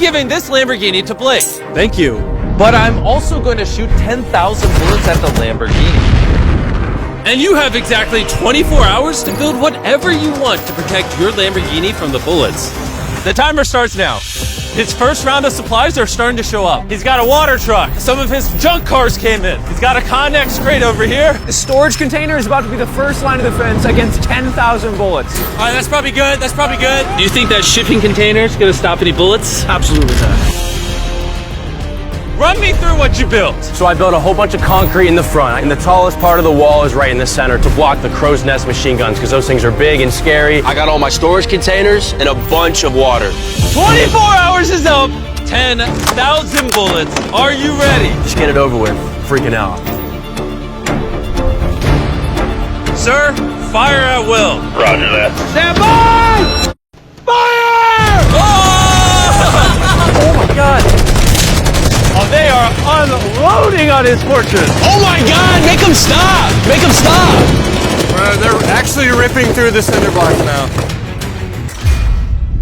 giving this Lamborghini to Blake. Thank you. But I'm also going to shoot 10,000 bullets at the Lamborghini. And you have exactly 24 hours to build whatever you want to protect your Lamborghini from the bullets. The timer starts now. His first round of supplies are starting to show up. He's got a water truck. Some of his junk cars came in. He's got a Connex crate over here. The storage container is about to be the first line of defense against 10,000 bullets. All right, that's probably good. That's probably good. Do you think that shipping container is going to stop any bullets? Absolutely not. Run me through what you built. So I built a whole bunch of concrete in the front, and the tallest part of the wall is right in the center to block the crow's nest machine guns, because those things are big and scary. I got all my storage containers and a bunch of water. 24 hours is up. 10,000 bullets. Are you ready? Just get it over with. I'm freaking out. Sir, fire at will. Roger that. Stand by! Fire! Oh my God! Oh, they are unloading on his fortress. Oh my God! Make them stop! Make them stop! They're actually ripping through the cinder blocks now.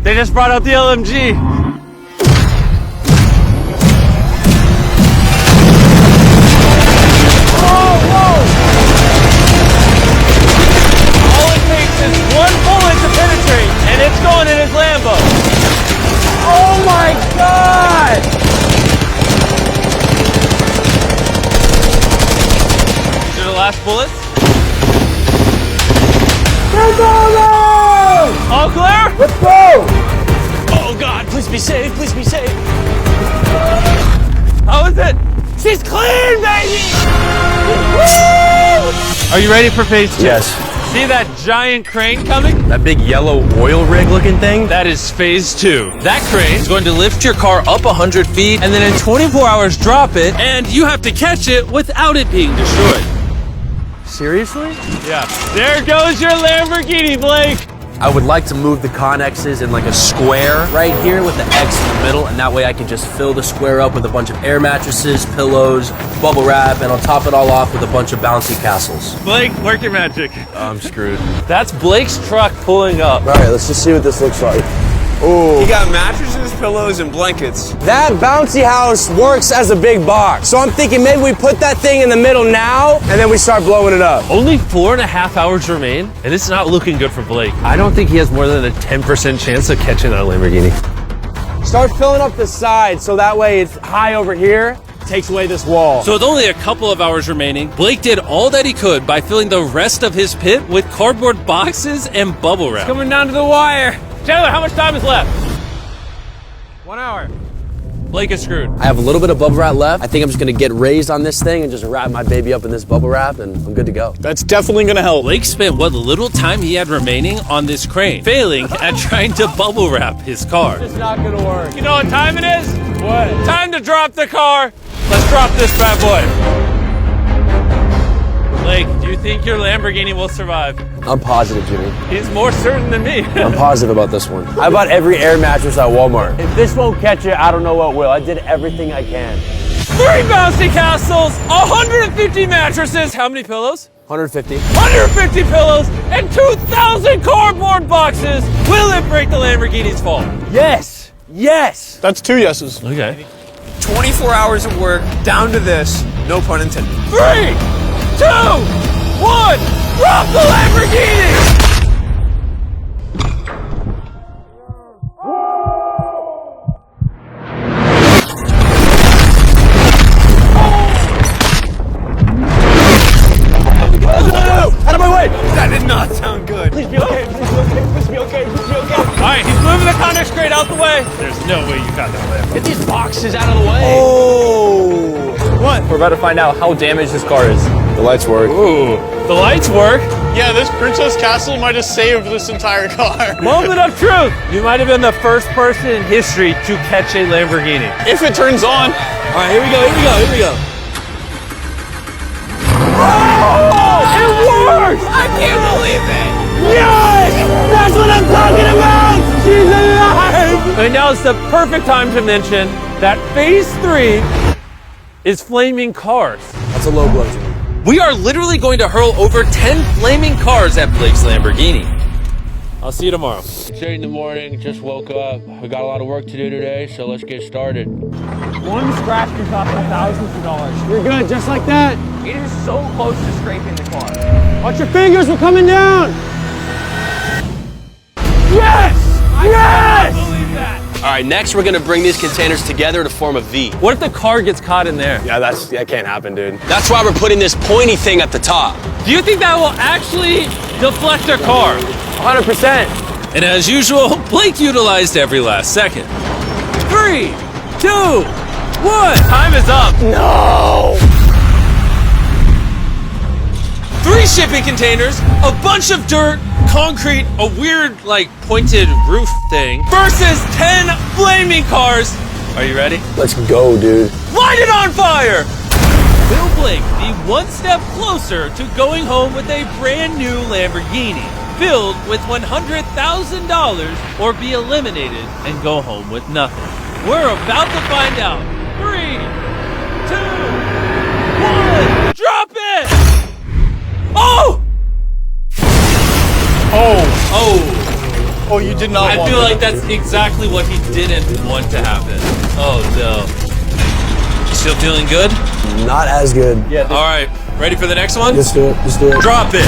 They just brought out the LMG. All it takes is one bullet to penetrate, and it's going in his Lambo. Oh my God! These are the last bullets. All clear? Let's go! Oh God, please be safe, please be safe. How is it? She's clean, baby! Woo! Are you ready for phase 2? Yes. See that giant crane coming? That big yellow oil rig looking thing? That is phase 2. That crane is going to lift your car up 100 feet and then in 24 hours drop it, and you have to catch it without it being destroyed. Seriously? Yeah. There goes your Lamborghini, Blake. I would like to move the Connexes in like a square right here with the X in the middle, and that way I can just fill the square up with a bunch of air mattresses, pillows, bubble wrap, and I'll top it all off with a bunch of bouncy castles. Blake, work your magic. I'm screwed. That's Blake's truck pulling up. All right, let's just see what this looks like. He got mattresses, pillows, and blankets. That bouncy house works as a big box. So I'm thinking maybe we put that thing in the middle now, and then we start blowing it up. Only 4.5 hours remain, and it's not looking good for Blake. I don't think he has more than a 10% chance of catching that Lamborghini. Start filling up the side so that way it's high over here. Takes away this wall. So with only a couple of hours remaining, Blake did all that he could by filling the rest of his pit with cardboard boxes and bubble wrap. Coming down to the wire. Taylor, how much time is left? 1 hour. Blake is screwed. I have a little bit of bubble wrap left. I think I'm just gonna get raised on this thing and just wrap my baby up in this bubble wrap, and I'm good to go. That's definitely gonna help. Blake spent what little time he had remaining on this crane, failing at trying to bubble wrap his car. It's not gonna work. You know what time it is? What? Time to drop the car. Let's drop this bad boy. Blake, do you think your Lamborghini will survive? I'm positive, Jimmy. He's more certain than me. I'm positive about this one. I bought every air mattress at Walmart. If this won't catch it, I don't know what will. I did everything I can. 3 bouncy castles, 150 mattresses. How many pillows? 150. 150 pillows and 2,000 cardboard boxes. Will it break the Lamborghini's fall? Yes! Yes! That's 2 yeses. Okay. 24 hours of work, down to this. No pun intended. 3, 2, 1, drop the Lamborghini! Out of my way! That did not sound good. Please be okay, please be okay, please be okay, please be okay. All right, he's moving the Connex crate out the way. There's no way you got that Lambo. Get these boxes out of the way. Oh! What? We're about to find out how damaged this car is. The lights work. Ooh, the lights work. Yeah, this Princess Castle might have saved this entire car. Moment of truth. You might have been the first person in history to catch a Lamborghini. If it turns on. All right, here we go, here we go, here we go. Oh, it works! I can't believe it! Yes! That's what I'm talking about! She's alive! And now it's the perfect time to mention that phase 3 is flaming cars. That's a low blow, Jimmy. We are literally going to hurl over 10 flaming cars at Blake's Lamborghini. I'll see you tomorrow. It's 8 in the morning, just woke up. We got a lot of work to do today, so let's get started. One scratch can cost thousands of dollars. You're good, just like that. It is so close to scraping the car. Watch your fingers, we're coming down. Yes! Yes! All right, next we're gonna bring these containers together to form a V. What if the car gets caught in there? Yeah, that can't happen, dude. That's why we're putting this pointy thing at the top. Do you think that will actually deflect a car? 100%. And as usual, Blake utilized every last second. 3, 2, 1. Time is up. No! 3 shipping containers, a bunch of dirt, concrete, a weird, like, pointed roof thing, versus 10 flaming cars. Are you ready? Let's go, dude. Light it on fire! Will Blake be one step closer to going home with a brand new Lamborghini filled with $100,000, or be eliminated and go home with nothing? We're about to find out. 3, 2, 1, drop it! Oh! Oh, you did not I want feel that. like that's exactly what he didn't want to happen. Oh no. You still feeling good? Not as good. Yeah. All right, ready for the next one? Let's do it. Let's do it. Drop it.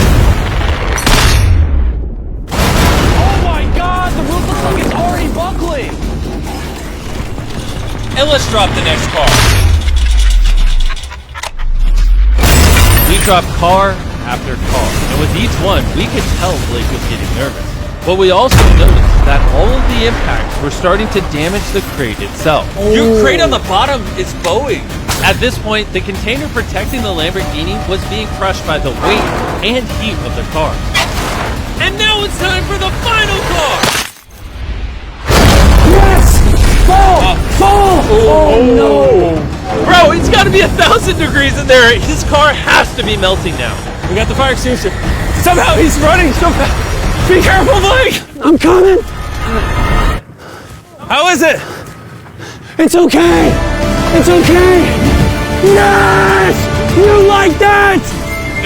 Oh my God, the roof looks like it's already buckling. And let's drop the next car. We dropped car after car, and with each one, we could tell Blake was getting nervous. But we also noticed that all of the impacts were starting to damage the crate itself. Your crate on the bottom is bowing. At this point, the container protecting the Lamborghini was being crushed by the weight and heat of the car. And now it's time for the final car! Yes! Fall! Fall! Oh no! Bro, it's gotta be 1,000 degrees in there. His car has to be melting now. We got the fire extinguisher. Somehow he's running so fast. Be careful, Blake! I'm coming! How is it? It's okay! It's okay! Yes! You like that?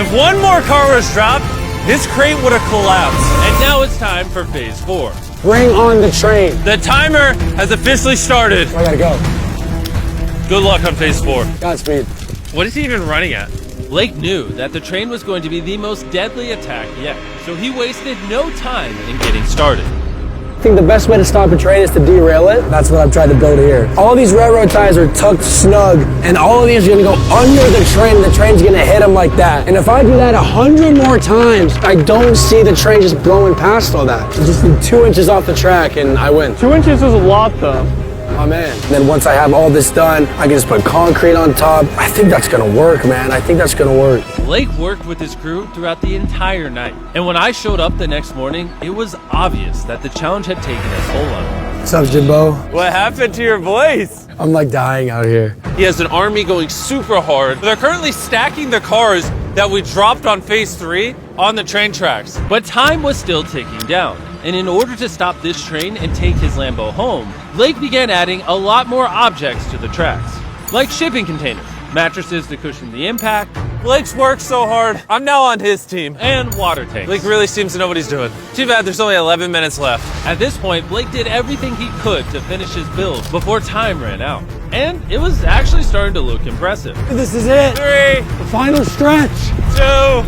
If one more car was dropped, this crate would have collapsed. And now it's time for phase 4. Bring on the train. The timer has officially started. I gotta go. Good luck on phase 4. Godspeed. What is he even running at? Blake knew that the train was going to be the most deadly attack yet, so he wasted no time in getting started. I think the best way to stop a train is to derail it. That's what I've tried to build here. All these railroad ties are tucked snug, and all of these are gonna go under the train, and the train's gonna hit them like that. And if I do that 100 more times, I don't see the train just blowing past all that. I just need 2 inches off the track, and I win. 2 inches is a lot, though. Oh man. And then once I have all this done, I can just put concrete on top. I think that's gonna work, man. I think that's gonna work. Blake worked with his crew throughout the entire night, and when I showed up the next morning, it was obvious that the challenge had taken a toll on him. What's up, Jimbo? What happened to your voice? I'm like dying out here. He has an army going super hard. They're currently stacking the cars that we dropped on phase 3 on the train tracks. But time was still ticking down. And in order to stop this train and take his Lambo home, Blake began adding a lot more objects to the tracks, like shipping containers, mattresses to cushion the impact. Blake's worked so hard. I'm now on his team. And water tanks. Blake really seems to know what he's doing. Too bad there's only 11 minutes left. At this point, Blake did everything he could to finish his build before time ran out. And it was actually starting to look impressive. This is it. 3, The final stretch. 2,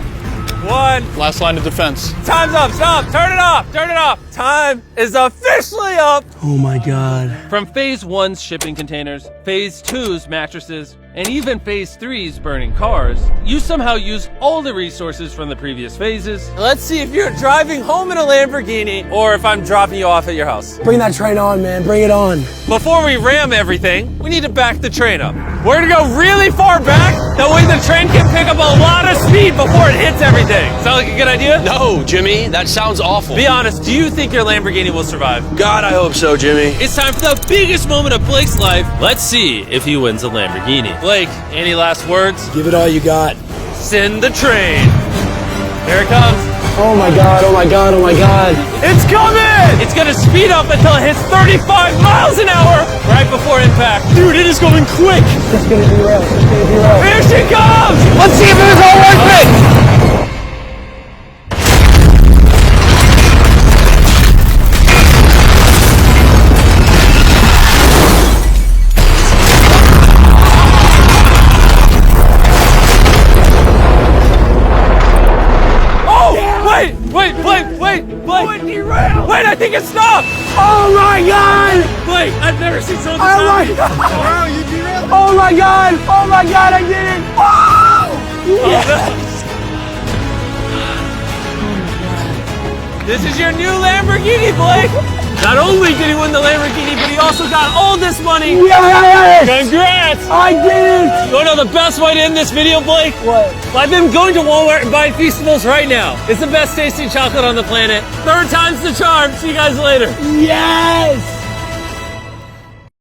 1. Last line of defense. Time's up. Stop. Turn it off. Turn it off. Time is officially up. Oh my God. From phase 1's shipping containers, phase 2's mattresses, and even phase 3's burning cars, you somehow use all the resources from the previous phases. Let's see if you're driving home in a Lamborghini or if I'm dropping you off at your house. Bring that train on, man. Bring it on. Before we ram everything, we need to back the train up. We're gonna go really far back, that way the train can pick up a lot of speed before it hits everything. Sound like a good idea? No, Jimmy, that sounds awful. Be honest, do you think your Lamborghini will survive? God, I hope so, Jimmy. It's time for the biggest moment of Blake's life. Let's see if he wins a Lamborghini. Blake, any last words? Give it all you got. Send the train. Here it comes. Oh my God, oh my God, oh my God. It's coming! It's gonna speed up until it hits 35 miles an hour right before impact. Dude, it is going quick. It's gonna derail. It's gonna derail. Here she comes! Let's see if it was all worth it. derailed! Wait, I think it stopped! Oh my God! Wait, I've never seen something Oh my this God! Wow, you derailed. Oh my God! Oh my God! I did it! Oh! Yes! This is your new Lamborghini, Blake! Not only did he win the Lamborghini, but he also got all this money! Yes! Congrats! I did it! You wanna know the best way to end this video, Blake? What? I've been going to Walmart and buying Feastables right now. It's the best tasting chocolate on the planet. 3rd time's the charm. See you guys later. Yes!